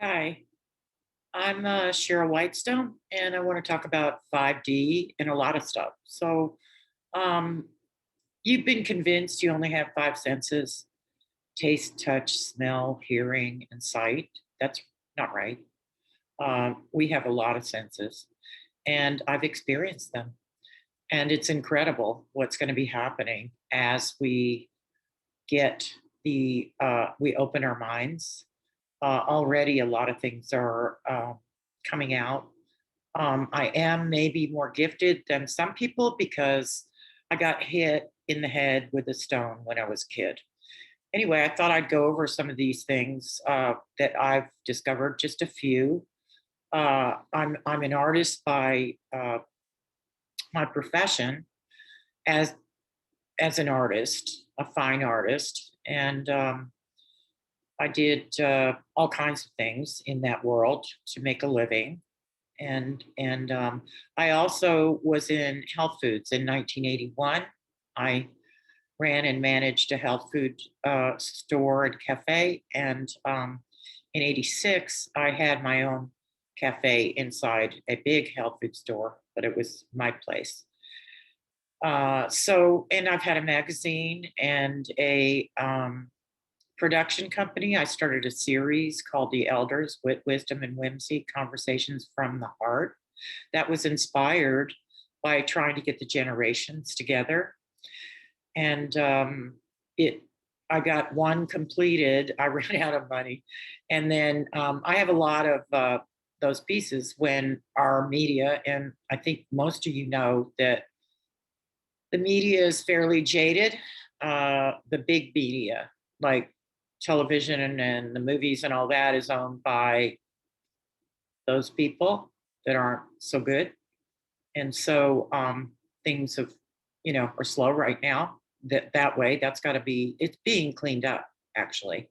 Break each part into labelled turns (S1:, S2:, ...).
S1: Hi, I'm Cheryl Whitestone, and I want to talk about 5D and a lot of stuff. Um, you've been convinced you only have five senses: taste, touch, smell, hearing, and sight. That's not right. We have a lot of senses, and I've experienced them. And it's incredible what's going to be happening as get we open our minds. Already, a lot of things are coming out. I am maybe more gifted than some people because I got hit in the head with a stone when I was a kid. Anyway, I thought I'd go over some of these things that I've discovered, just a few. I'm an artist by my profession as as an artist, a fine artist, and I did all kinds of things in that world to make a living. And I also was in health foods in 1981. I ran and managed a health food store and cafe, and in '86 I had my own cafe inside a big health food store, but it was my place. And I've had a magazine and a production company. I started a series called The Elders: Wit, Wisdom, and Whimsy, Conversations from the Heart. That was inspired by trying to get the generations together. And it, I got one completed. I ran out of money, and then I have a lot of those pieces when our media, and I think most of you know that the media is fairly jaded. The big media, like television and the movies and all that, is owned by those people that aren't so good. And so things are slow right now. That way, that's got to be, it's being cleaned up actually.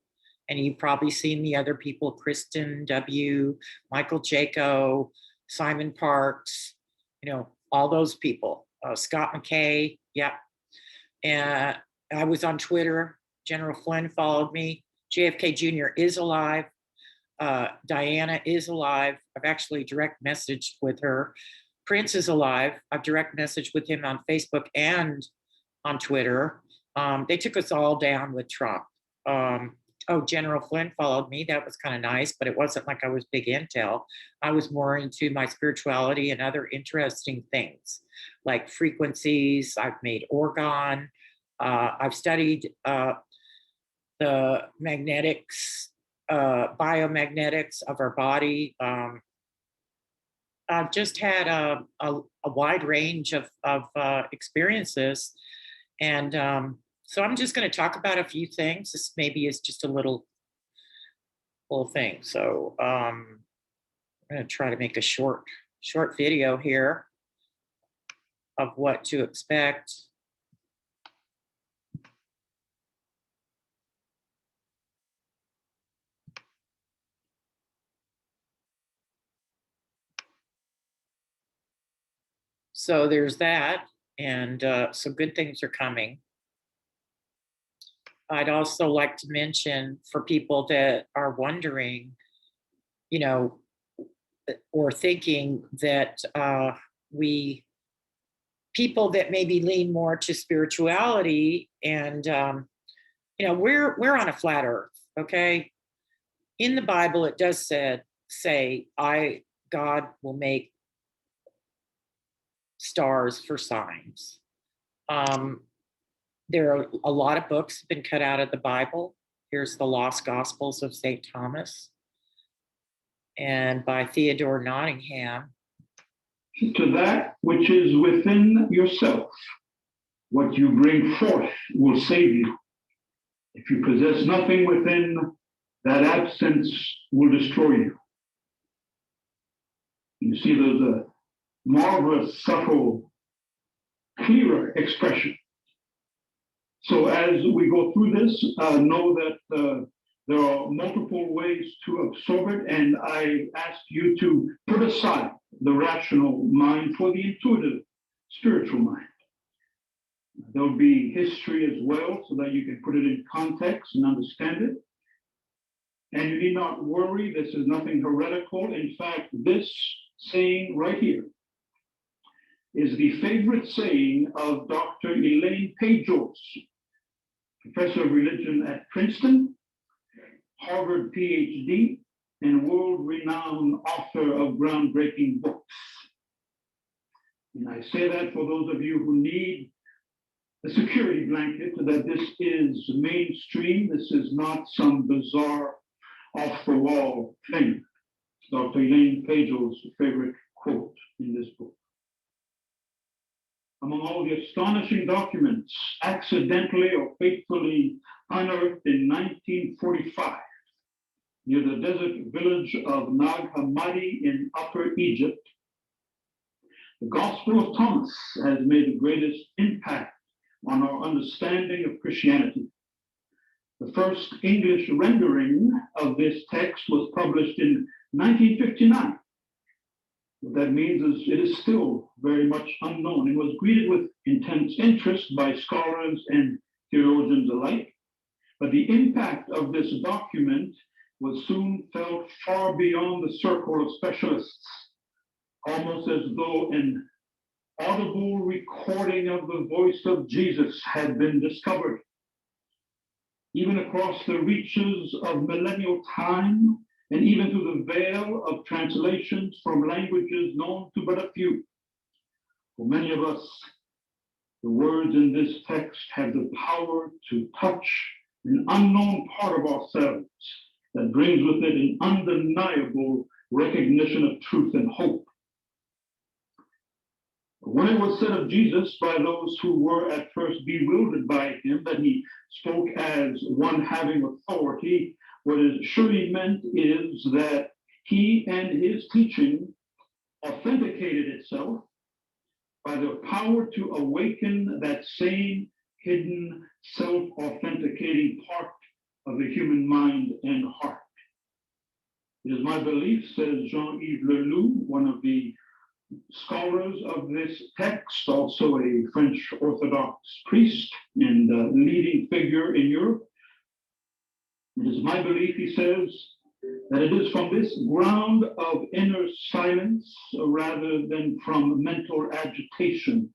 S1: And you've probably seen the other people: Kristen W., Michael Jaco, Simon Parks, all those people, Scott McKay. Yeah. And I was on Twitter. General Flynn followed me. JFK Jr. is alive. Diana is alive. I've actually direct messaged with her. Prince is alive. I've direct messaged with him on Facebook and on Twitter. They took us all down with Trump. General Flynn followed me. That was kind of nice, but it wasn't like I was big intel. I was more into my spirituality and other interesting things like frequencies. I've made orgone. I've studied the magnetics, biomagnetics of our body. I've just had a wide range of experiences. And so I'm just going to talk about a few things. This maybe is just a little thing. So I'm going to try to make a short video here of what to expect. So there's that. And so good things are coming. I'd also like to mention, for people that are wondering, you know, or thinking that we people that maybe lean more to spirituality, and we're on a flat earth. Okay, in the Bible it does say God will make stars for signs. There are a lot of books have been cut out of the Bible. Here's the Lost Gospels of St. Thomas, and by Theodore Nottingham.
S2: To that which is within yourself, what you bring forth will save you. If you possess nothing within, that absence will destroy you. You see, there's a marvelous, subtle, clearer expression. So as we go through this, know that there are multiple ways to absorb it, and I ask you to put aside the rational mind for the intuitive, spiritual mind. There'll be history as well, so that you can put it in context and understand it. And you need not worry, this is nothing heretical. In fact, this saying right here is the favorite saying of Dr. Elaine Pagels, professor of religion at Princeton, Harvard PhD, and world-renowned author of groundbreaking books. And I say that for those of you who need a security blanket, that this is mainstream. This is not some bizarre off-the-wall thing. Dr. Elaine Pagel's favorite quote in this book. Among all the astonishing documents accidentally or faithfully unearthed in 1945 near the desert village of Nag Hammadi in Upper Egypt, the Gospel of Thomas has made the greatest impact on our understanding of Christianity. The first English rendering of this text was published in 1959. What that means is it is still very much unknown. It was greeted with intense interest by scholars and theologians alike, but the impact of this document was soon felt far beyond the circle of specialists, almost as though an audible recording of the voice of Jesus had been discovered. Even across the reaches of millennial time, and even through the veil of translations from languages known to but a few. For many of us, the words in this text have the power to touch an unknown part of ourselves that brings with it an undeniable recognition of truth and hope. When it was said of Jesus by those who were at first bewildered by him that he spoke as one having authority, what is surely meant is that he and his teaching authenticated itself by the power to awaken that same hidden, self-authenticating part of the human mind and heart. It is my belief, says Jean-Yves Leloup, one of the scholars of this text, also a French Orthodox priest and leading figure in Europe. It is my belief, he says, that it is from this ground of inner silence rather than from mental agitation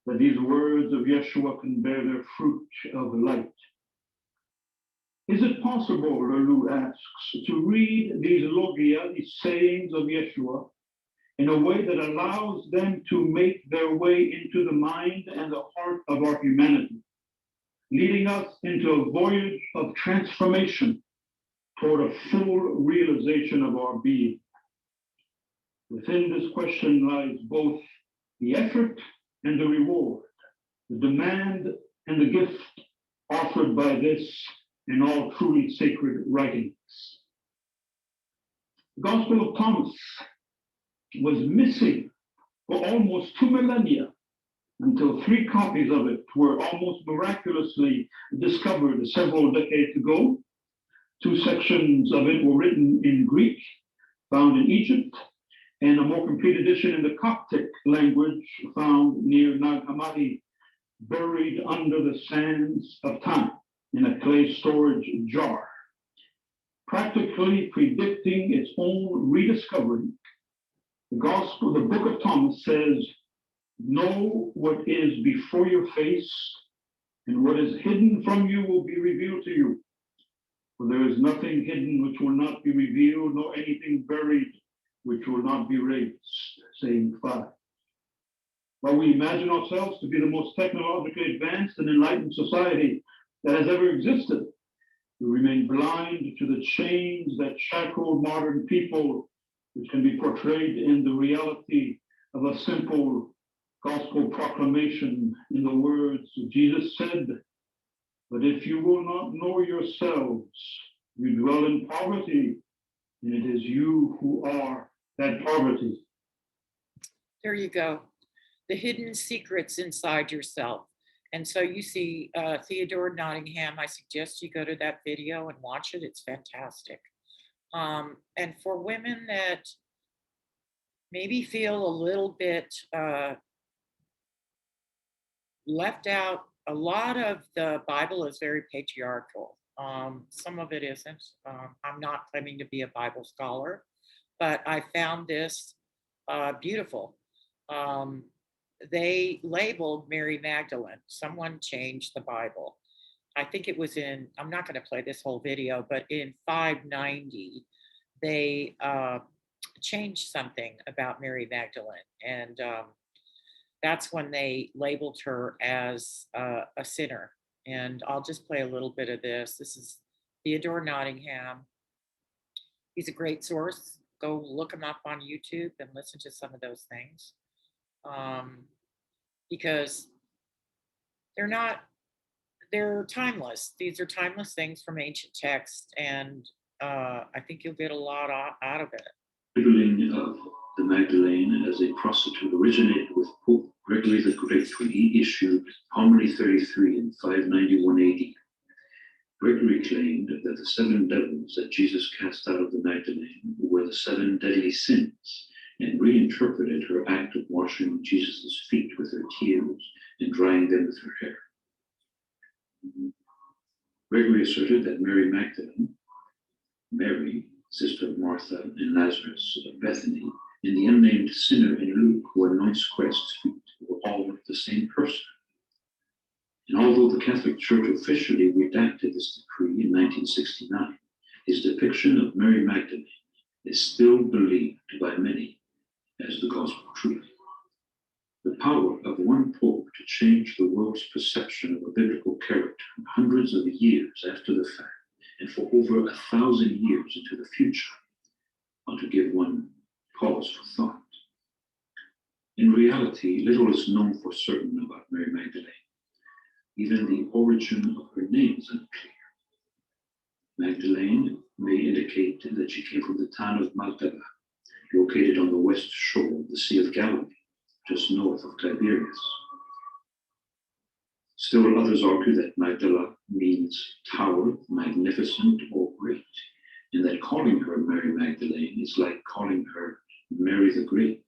S2: that these words of Yeshua can bear their fruit of light. Is it possible, Leloup asks, to read these logia, these sayings of Yeshua, in a way that allows them to make their way into the mind and the heart of our humanity, leading us into a voyage of transformation toward a full realization of our being? Within this question lies both the effort and the reward, the demand and the gift offered by this and all truly sacred writings. The Gospel of Thomas was missing for almost 2 millennia until 3 copies of it were almost miraculously discovered several decades ago. 2 sections of it were written in Greek, found in Egypt, and a more complete edition in the Coptic language found near Nag Hammadi, buried under the sands of time in a clay storage jar. Practically predicting its own rediscovery, the book of Thomas says, know what is before your face, and what is hidden from you will be revealed to you. For there is nothing hidden which will not be revealed, nor anything buried which will not be raised. Saying 5. While we imagine ourselves to be the most technologically advanced and enlightened society that has ever existed, we remain blind to the chains that shackle modern people, which can be portrayed in the reality of a simple gospel proclamation in the words Jesus said, but if you will not know yourselves, you dwell in poverty, and it is you who are that poverty.
S1: There you go. The hidden secrets inside yourself. And so you see Theodore Nottingham. I suggest you go to that video and watch it. It's fantastic. And for women that maybe feel a little bit left out, a lot of the Bible is very patriarchal. Some of it isn't. I'm not claiming to be a Bible scholar, but I found this beautiful. Um, they labeled Mary Magdalene. Someone changed the Bible. I think it was in, I'm not going to play this whole video, but in 590, they changed something about Mary Magdalene. And that's when they labeled her as a sinner. And I'll just play a little bit of this. This is Theodore Nottingham. He's a great source. Go look him up on YouTube and listen to some of those things. Because they're not, they're timeless. These are timeless things from ancient texts. And I think you'll get a lot out of it.
S3: Labeling of the Magdalene as a prostitute originated with Pope Gregory the Great when he issued Homily 33 in 591 AD. Gregory claimed that the 7 devils that Jesus cast out of the Magdalene were the 7 deadly sins, and reinterpreted her act of washing Jesus' feet with her tears and drying them with her hair. Gregory asserted that Mary Magdalene, Mary, sister of Martha and Lazarus of Bethany, and the unnamed sinner in Luke who anoints Christ's feet were all the same person. And although the Catholic Church officially redacted this decree in 1969, his depiction of Mary Magdalene is still believed by many as the gospel truth. The power of one pope to change the world's perception of a biblical character hundreds of years after the fact, and for over 1,000 years into the future, ought to give one pause for thought. In reality, little is known for certain about Mary Magdalene. Even the origin of her name is unclear. Magdalene may indicate that she came from the town of Magdala, located on the west shore of the Sea of Galilee, just north of Tiberias. Still others argue that Magdala means tower, magnificent, or great, and that calling her Mary Magdalene is like calling her Mary the Great.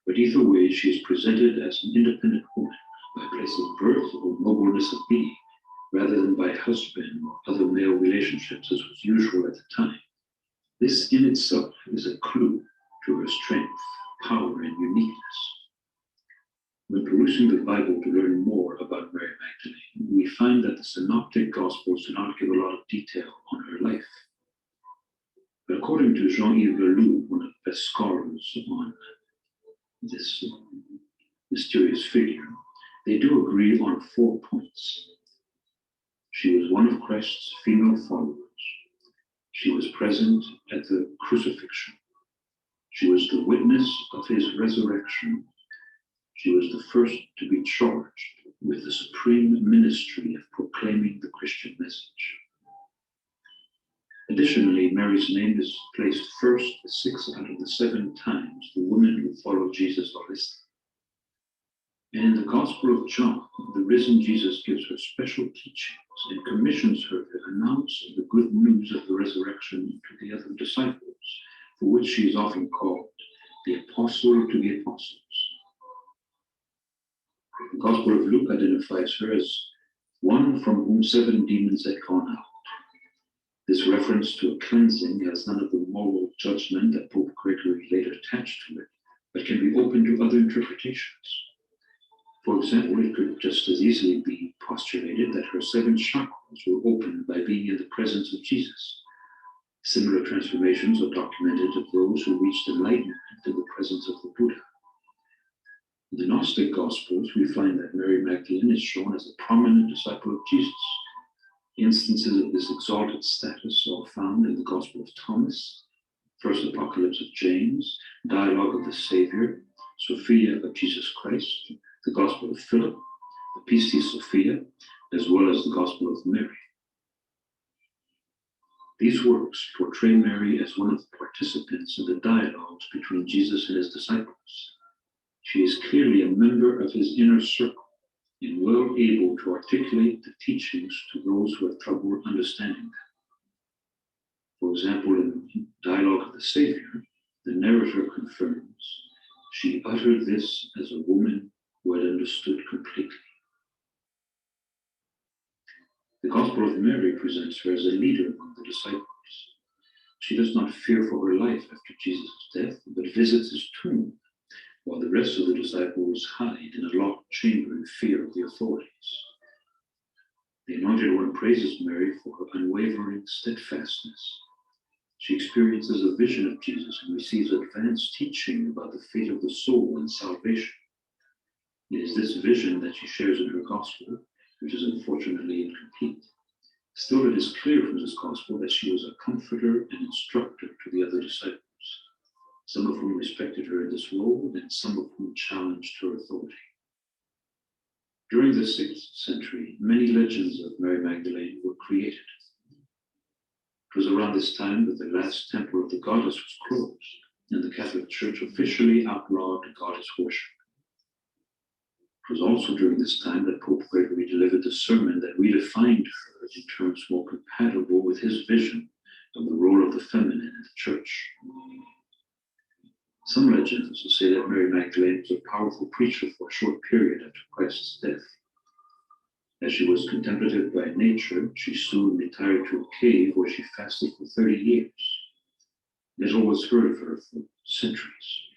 S3: But either way, she is presented as an independent woman by place of birth or nobleness of being, rather than by husband or other male relationships as was usual at the time. This in itself is a clue to her strength, power, and uniqueness. When perusing the Bible to learn more about Mary Magdalene, we find that the Synoptic Gospels do not give a lot of detail on her life. But according to Jean-Yves Leloup, one of the best scholars on this mysterious figure, they do agree on 4 points. She was one of Christ's female followers. She was present at the crucifixion. She was the witness of his resurrection. She was the first to be charged with the supreme ministry of proclaiming the Christian message. Additionally, Mary's name is placed first 6 out of the 7 times the women who followed Jesus are listed. And in the Gospel of John, the risen Jesus gives her special teachings and commissions her to announce the good news of the resurrection to the other disciples, for which she is often called the Apostle to the Apostles. The Gospel of Luke identifies her as one from whom 7 demons had gone out. This reference to a cleansing has none of the moral judgment that Pope Gregory later attached to it, but can be open to other interpretations. For example, it could just as easily be postulated that her 7 chakras were opened by being in the presence of Jesus. Similar transformations are documented of those who reached enlightenment in the presence of the Buddha. In the Gnostic Gospels, we find that Mary Magdalene is shown as a prominent disciple of Jesus. Instances of this exalted status are found in the Gospel of Thomas, First Apocalypse of James, Dialogue of the Savior, Sophia of Jesus Christ, the Gospel of Philip, the Pistis Sophia, as well as the Gospel of Mary. These works portray Mary as one of the participants in the dialogues between Jesus and his disciples. She is clearly a member of his inner circle and well able to articulate the teachings to those who have trouble understanding them. For example, in Dialogue of the Savior, the narrator confirms, she uttered this as a woman who had understood completely. The Gospel of Mary presents her as a leader among the disciples. She does not fear for her life after Jesus' death, but visits his tomb, while the rest of the disciples hide in a locked chamber in fear of the authorities. The Anointed One praises Mary for her unwavering steadfastness. She experiences a vision of Jesus and receives advanced teaching about the fate of the soul and salvation. It is this vision that she shares in her gospel, which is unfortunately incomplete. Still, it is clear from this gospel that she was a comforter and instructor to the other disciples, some of whom respected her in this role and some of whom challenged her authority. During the 6th century, many legends of Mary Magdalene were created. It was around this time that the last temple of the goddess was closed, and the Catholic Church officially outlawed goddess worship. It was also during this time that Pope Gregory delivered the sermon that redefined her in terms more compatible with his vision of the role of the feminine in the Church. Some legends say that Mary Magdalene was a powerful preacher for a short period after Christ's death. As she was contemplative by nature, she soon retired to a cave where she fasted for 30 years. Little was heard of her for centuries.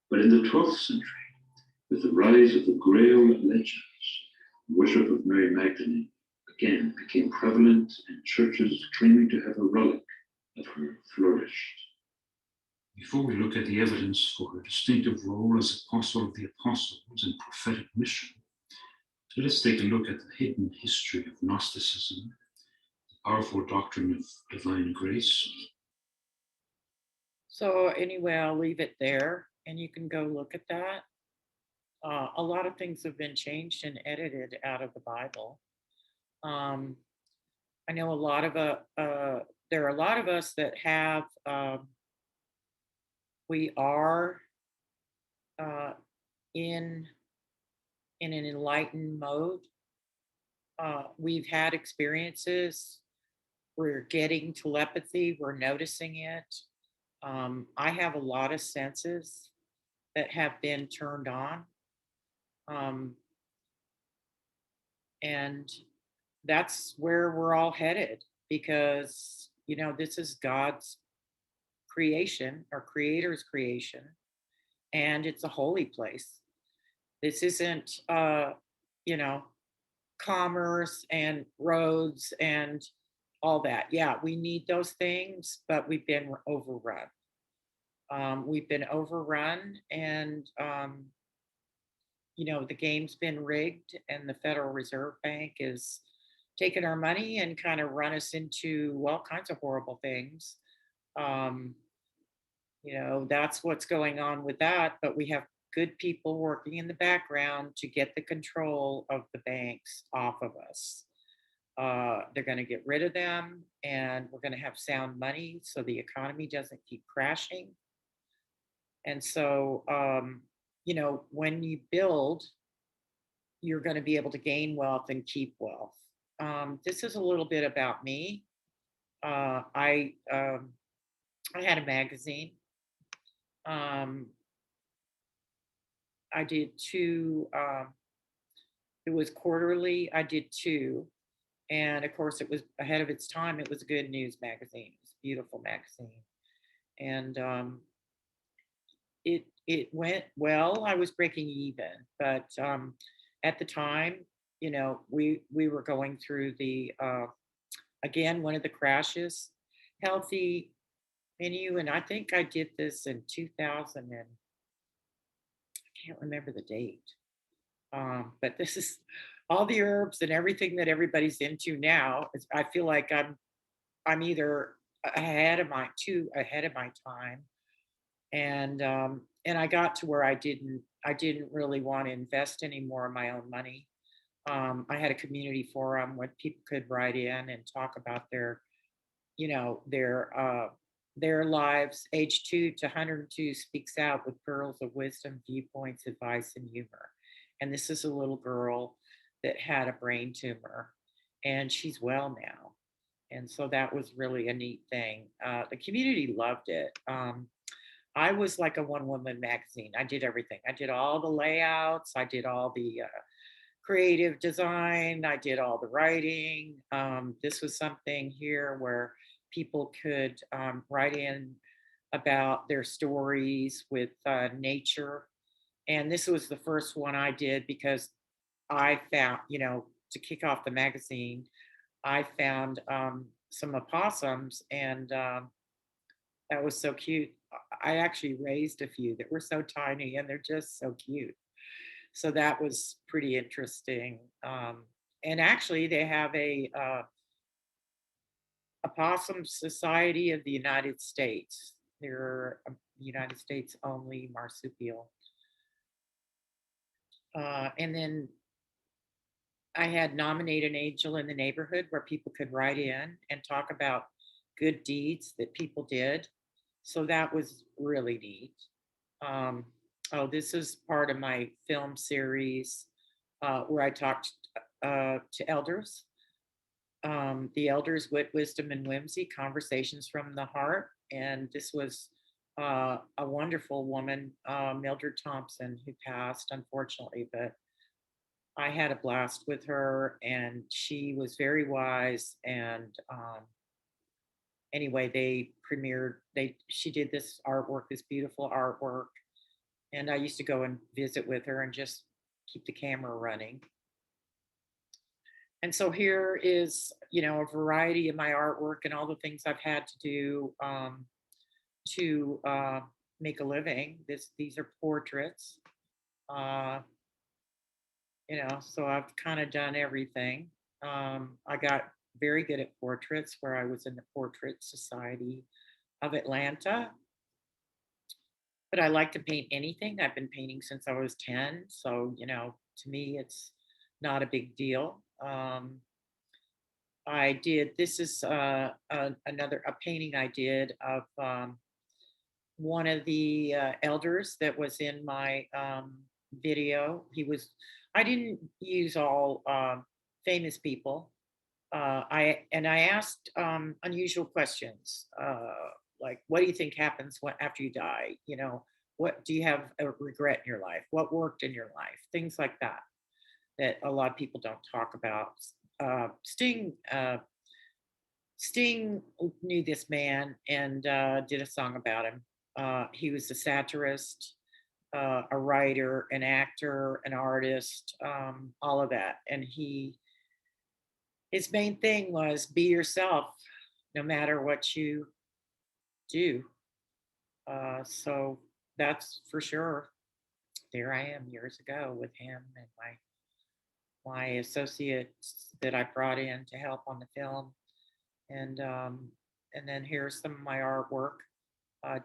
S3: But in the 12th century, with the rise of the Grail legends, worship of Mary Magdalene again became prevalent, and churches claiming to have a relic of her flourished. Before we look at the evidence for her distinctive role as apostle of the apostles and prophetic mission, let us take a look at the hidden history of Gnosticism, the powerful doctrine of divine grace.
S1: So anyway, I'll leave it there and you can go look at that. A lot of things have been changed and edited out of the Bible. I know there are a lot of us that have, we are in an enlightened mode. We've had experiences. We're getting telepathy. We're noticing it. I have a lot of senses that have been turned on. And that's where we're all headed because, this is God's creation, our Creator's creation, and it's a holy place. This isn't, commerce and roads and all that. Yeah, we need those things, but we've been overrun. And the game's been rigged, and the Federal Reserve Bank is taking our money and kind of run us into all kinds of horrible things. That's what's going on with that. But we have good people working in the background to get the control of the banks off of us. They're going to get rid of them, and we're going to have sound money so the economy doesn't keep crashing. And so, when you build, you're going to be able to gain wealth and keep wealth. This is a little bit about me. I had a magazine. I did two. It was quarterly. I did two, and of course, it was ahead of its time. It was a good news magazine. It was a beautiful magazine, and it went well. I was breaking even, but at the time, we were going through the again one of the crashes. Healthy menu, and I think I did this in 2000, and I can't remember the date. But this is all the herbs and everything that everybody's into now. I feel like I'm either ahead of my time, and I got to where I didn't really want to invest any more of my own money. I had a community forum where people could write in and talk about their lives. Age 2 to 102 speaks out with pearls of wisdom, viewpoints, advice, and humor. And this is a little girl that had a brain tumor, and she's well now. And so that was really a neat thing. The community loved it. I was like a one-woman magazine. I did everything. I did all the layouts. I did all the creative design. I did all the writing. This was something here where people could write in about their stories with nature. And this was the first one I did because I found, to kick off the magazine, I found some opossums, and that was so cute. I actually raised a few that were so tiny, and they're just so cute. So that was pretty interesting. And actually, they have a opossum society of the United States. They're a United States only marsupial. And then I had Nominate an Angel in the Neighborhood, where people could write in and talk about good deeds that people did. So that was really neat. Um, this is part of my film series where I talked to elders. The elders, Wit, Wisdom, and Whimsy, Conversations from the Heart. And this was a wonderful woman, Mildred Thompson, who passed, unfortunately, but I had a blast with her, and she was very wise. And anyway, they premiered. She did this artwork, this beautiful artwork, and I used to go and visit with her and just keep the camera running. And so here is, a variety of my artwork and all the things I've had to do to make a living. These are portraits. Uh, so I've kind of done everything. I got very good at portraits, where I was in the Portrait Society of Atlanta. But I like to paint anything. I've been painting since I was 10. So, to me, it's not a big deal. This is a painting I did of one of the elders that was in my video. I didn't use all famous people. I asked unusual questions, like, what do you think happens after you die? What do you have a regret in your life? What worked in your life? Things like that, that a lot of people don't talk about. Sting knew this man and did a song about him. He was a satirist, a writer, an actor, an artist, all of that. And his main thing was be yourself, no matter what you do. So that's for sure. There I am years ago with him and my associates that I brought in to help on the film, and then here's some of my artwork,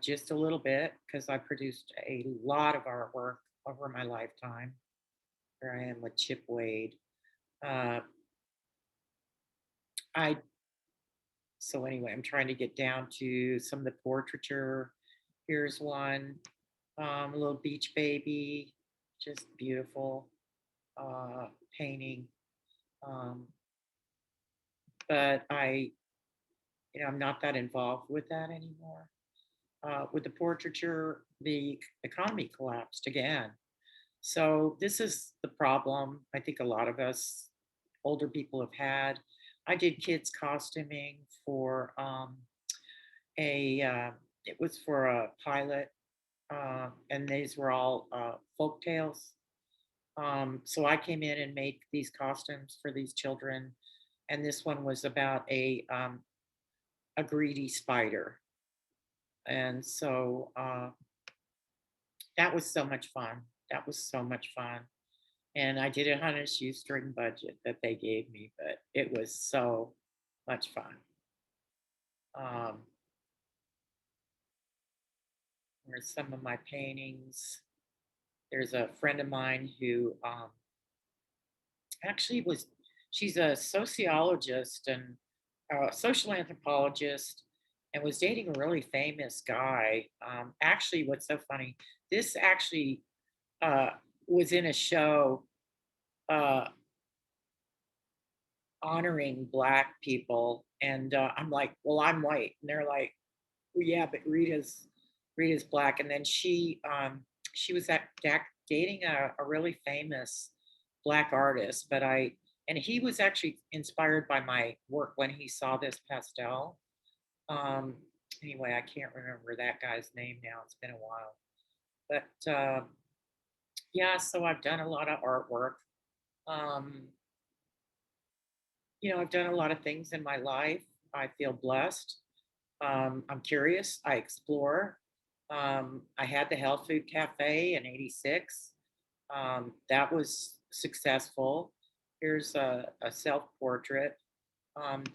S1: just a little bit, because I produced a lot of artwork over my lifetime. Here I am with Chip Wade. Uh, I So anyway, I'm trying to get down to some of the portraiture. Here's one, a little beach baby, just beautiful painting. Um, but I'm not that involved with that anymore. With the portraiture, the economy collapsed again. So this is the problem I think a lot of us older people have had. I did kids costuming for it was for a pilot, and these were all folk tales. So I came in and made these costumes for these children, and this one was about a greedy spider. And so that was so much fun. That was so much fun. And I did it on a shoestring budget that they gave me, but it was so much fun. Um, there's some of my paintings. There's a friend of mine who actually she's a sociologist and a social anthropologist, and was dating a really famous guy. Actually, what's so funny, this actually uh, was in a show uh, honoring Black people. And I'm like, well, I'm white. And they're like, well, yeah, but Rita's Black. And then she was dating a really famous Black artist, but and he was actually inspired by my work when he saw this pastel. Um, anyway, I can't remember that guy's name now. It's been a while. But yeah, so I've done a lot of artwork. Um, I've done a lot of things in my life. I feel blessed. I'm curious. I explore. I had the Health Food Cafe in '86. That was successful. Here's a self portrait.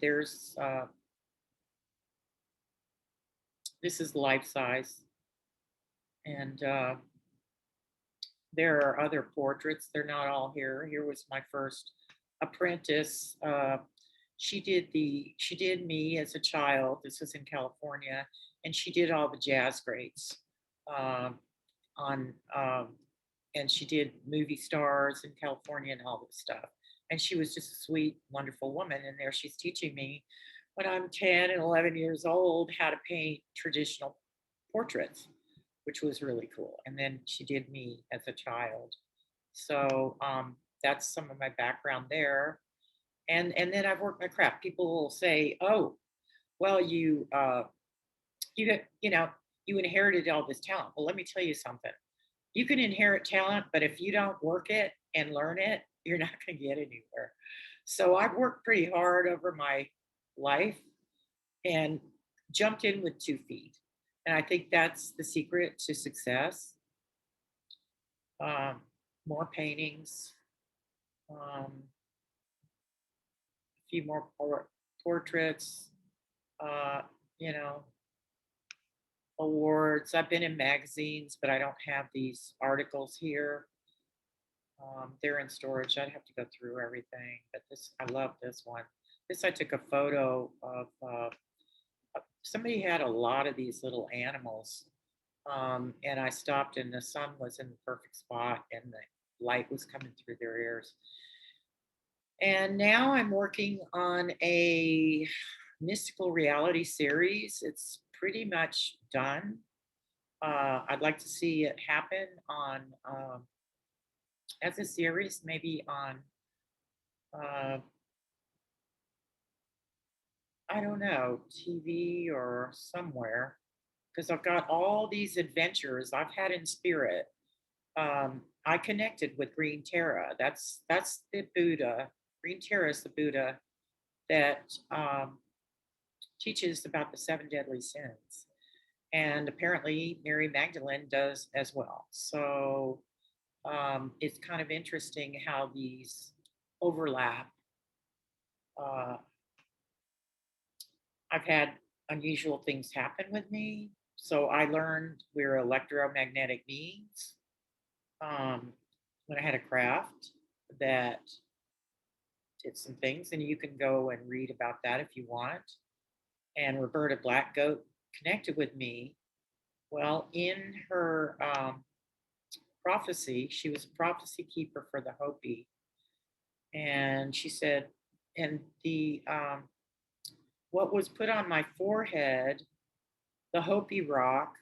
S1: There's This is life size, and there are other portraits. They're not all here. Here was my first apprentice. She did me as a child. This was in California, and she did all the jazz greats um, on, and she did movie stars in California and all this stuff. And she was just a sweet, wonderful woman. And there she's teaching me when I'm 10 and 11 years old how to paint traditional portraits, which was really cool. And then she did me as a child. So that's some of my background there. And then I've worked my craft. People will say, "Oh, well, you know you inherited all this talent." Well, let me tell you something. You can inherit talent, but if you don't work it and learn it, you're not going to get anywhere. So I've worked pretty hard over my life and jumped in with 2 feet. And I think that's the secret to success. Um, More paintings, a few more portraits, uh, you know, awards. I've been in magazines, but I don't have these articles here. They're in storage. I'd have to go through everything, but I love this one. This I took a photo of. Somebody had a lot of these little animals, and I stopped, and the sun was in the perfect spot, and the light was coming through their ears. And now I'm working on a mystical reality series. It's pretty much done. I'd like to see it happen on as a series, maybe on uh, I don't know, TV or somewhere, because I've got all these adventures I've had in spirit. I connected with Green Terra. That's the Buddha. Green Terra is the Buddha that teaches about the seven deadly sins, and apparently Mary Magdalene does as well. So it's kind of interesting how these overlap. Uh, I've had unusual things happen with me. So I learned we're electromagnetic beings um, when I had a craft that did some things, and you can go and read about that if you want. And Roberta Blackgoat connected with me. Well, in her prophecy, she was a prophecy keeper for the Hopi, and she said, and the what was put on my forehead, the Hopi rock,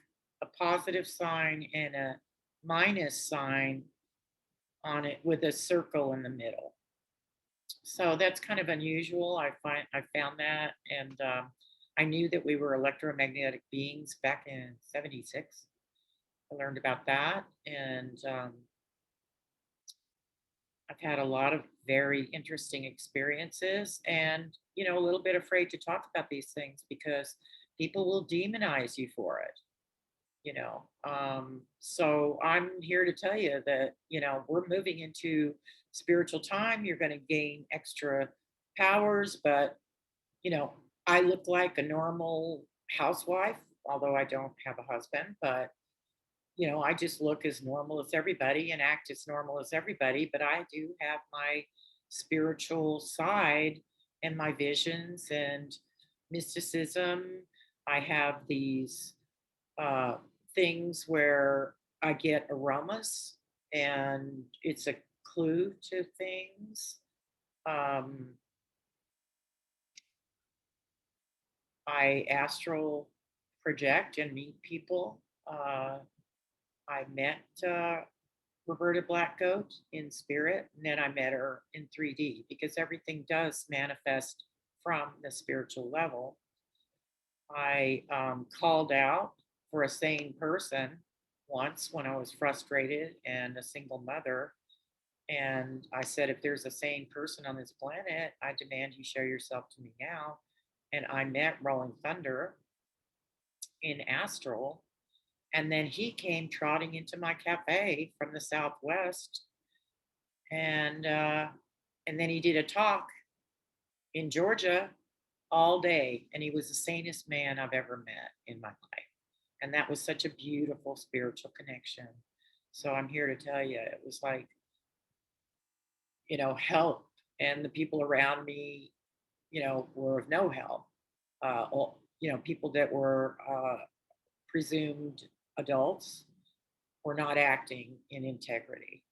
S1: a positive sign and a minus sign on it with a circle in the middle. So that's kind of unusual. I found that, and I knew that we were electromagnetic beings back in '76. I learned about that, and I've had a lot of very interesting experiences, and a little bit afraid to talk about these things because people will demonize you for it. So I'm here to tell you that we're moving into spiritual time. You're going to gain extra powers, but you know I look like a normal housewife, although I don't have a husband. But I just look as normal as everybody and act as normal as everybody, but I do have my spiritual side and my visions and mysticism. I have these uh, things where I get aromas, and it's a clue to things. Um, I astral project and meet people. I met Roberta Black Goat in spirit, and then I met her in 3D because everything does manifest from the spiritual level. I called out for a sane person once when I was frustrated and a single mother. And I said, if there's a sane person on this planet, I demand you show yourself to me now. And I met Rolling Thunder in Astral. And then he came trotting into my cafe from the Southwest. And then he did a talk in Georgia all day. And he was the sanest man I've ever met in my life. And that was such a beautiful spiritual connection. So I'm here to tell you, it was like, help. And the people around me, were of no help. People that were presumed adults were not acting in integrity.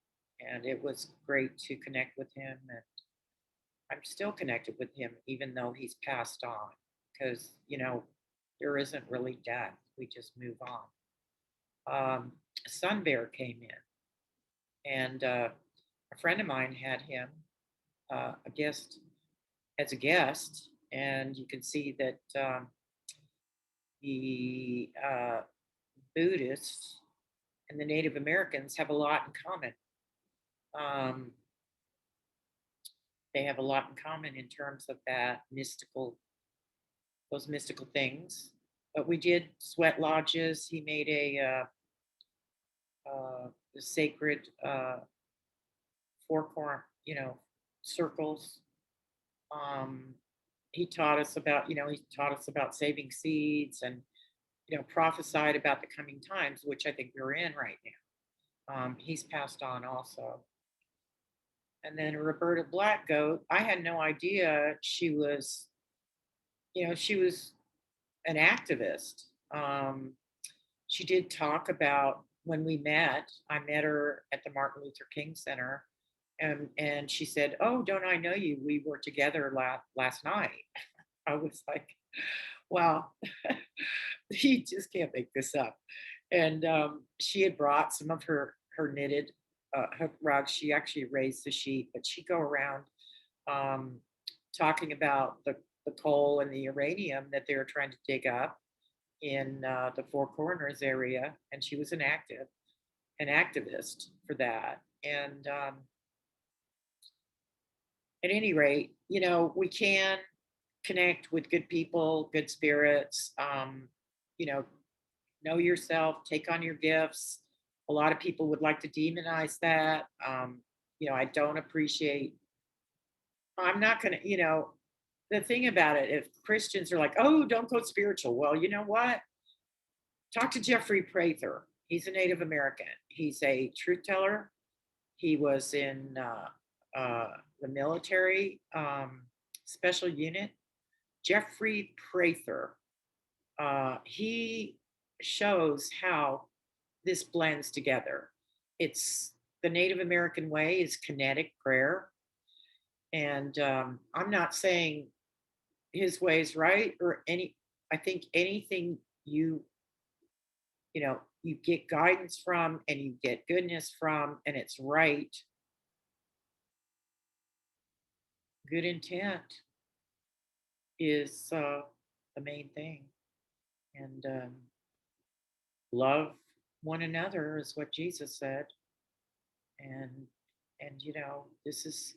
S1: And it was great to connect with him. And I'm still connected with him, even though he's passed on, because, there isn't really death. We just move on. Sun Bear came in, and a friend of mine had him a guest as a guest, and you can see that the Buddhists and the Native Americans have a lot in common. They have a lot in common in terms of those mystical things. But we did sweat lodges. He made the sacred four corner, circles. Um, he taught us about, saving seeds and, prophesied about the coming times, which I think we're in right now. He's passed on also. And then Roberta Black Goat, I had no idea she was an activist. She did talk about when we met. I met her at the Martin Luther King Center, and she said, "Oh, don't I know you? We were together last night." I was like, "Wow, you just can't make this up." And she had brought some of her knitted her rugs. She actually raised the sheet, but she'd go around um, talking about the coal and the uranium that they were trying to dig up in the Four Corners area, and she was an activist for that. And at any rate, we can connect with good people, good spirits. You know yourself, take on your gifts. A lot of people would like to demonize that. I don't appreciate. I'm not going to, the thing about it, if Christians are like, oh, don't go spiritual. Well, you know what? Talk to Jeffrey Prather. He's a Native American. He's a truth teller. He was in the military special unit. Jeffrey Prather. He shows how this blends together. It's the Native American way is kinetic prayer. And I'm not saying his way is right or I think anything you get guidance from and you get goodness from and it's right, good intent is the main thing. And love one another is what Jesus said. And this is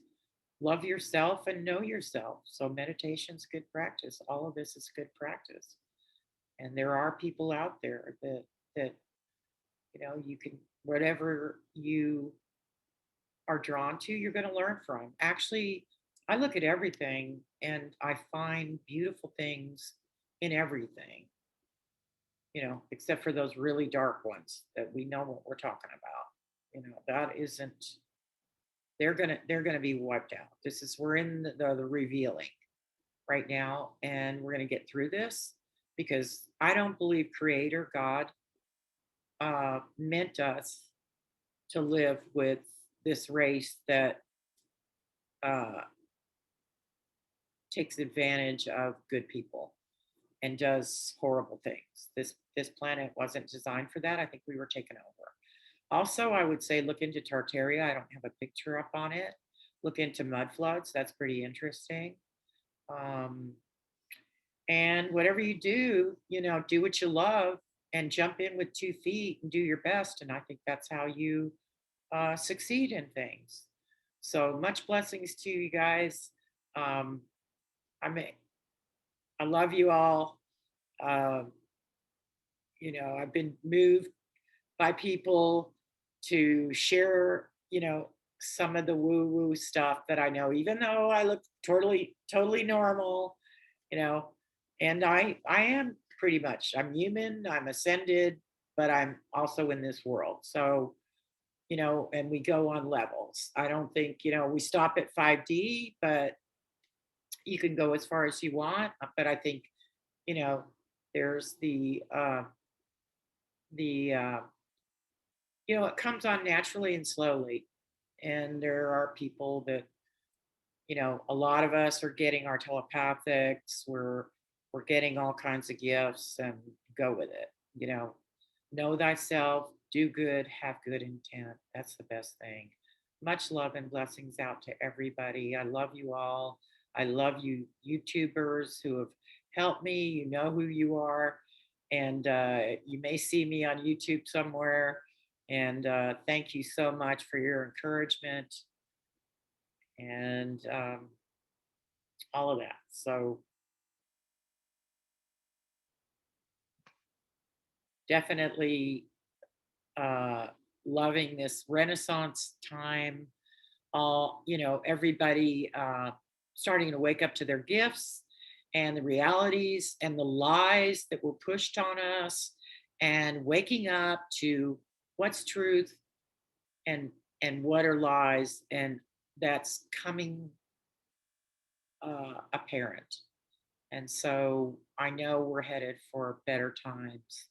S1: love yourself and know yourself. So meditation's good practice. All of this is good practice. And there are people out there that you can, whatever you are drawn to, you're going to learn from. Actually, I look at everything and I find beautiful things in everything, except for those really dark ones that we know what we're talking about. That isn't, they're gonna be wiped out. We're in the revealing right now, and we're gonna get through this because I don't believe Creator God meant us to live with this race that takes advantage of good people and does horrible things. This planet wasn't designed for that. I think we were taken over. Also, I would say look into Tartaria. I don't have a picture up on it. Look into mud floods. That's pretty interesting. Um, and whatever you do, do what you love and jump in with 2 feet and do your best. And I think that's how you succeed in things. So much blessings to you guys. Um, I mean, I love you all. Um, I've been moved by people to share, some of the woo woo stuff that I know, even though I look totally normal, you know, and I am pretty much, I'm human, I'm ascended, but I'm also in this world. So, and we go on levels. I don't think, we stop at 5D, but you can go as far as you want. But I think, you know, there's the it comes on naturally and slowly. And there are people that, a lot of us are getting our telepathics, we're getting all kinds of gifts and go with it. Know thyself, do good, have good intent. That's the best thing. Much love and blessings out to everybody. I love you all. I love you YouTubers who have helped me. You know who you are. And you may see me on YouTube somewhere. And thank you so much for your encouragement and all of that. So definitely uh, loving this Renaissance time. Everybody starting to wake up to their gifts and the realities and the lies that were pushed on us, and waking up to what's truth and what are lies, and that's coming apparent. And so I know we're headed for better times.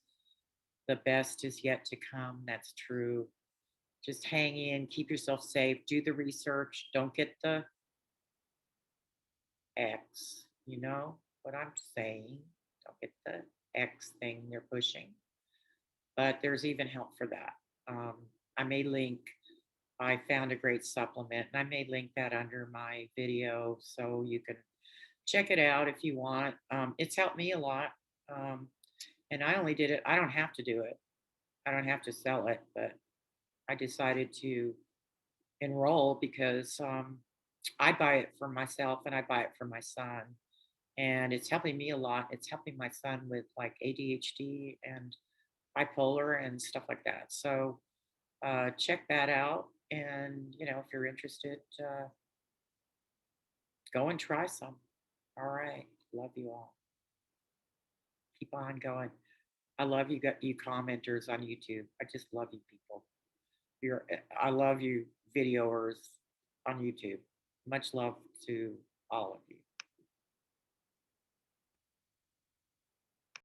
S1: The best is yet to come. That's true. Just hang in, keep yourself safe, do the research, don't get the X, you know what I'm saying? Don't get the X thing they're pushing. But there's even help for that. Um, I may link, I found a great supplement, and I may link that under my video so you can check it out if you want. It's helped me a lot. Um, and I only did it, I don't have to do it, I don't have to sell it, but I decided to enroll because I buy it for myself and I buy it for my son. And it's helping me a lot. It's helping my son with like ADHD and bipolar and stuff like that. So check that out. And, if you're interested, go and try some. All right. Love you all. Keep on going. I love you, got you commenters on YouTube. I just love you people. I love you videoers on YouTube. Much love to all of you.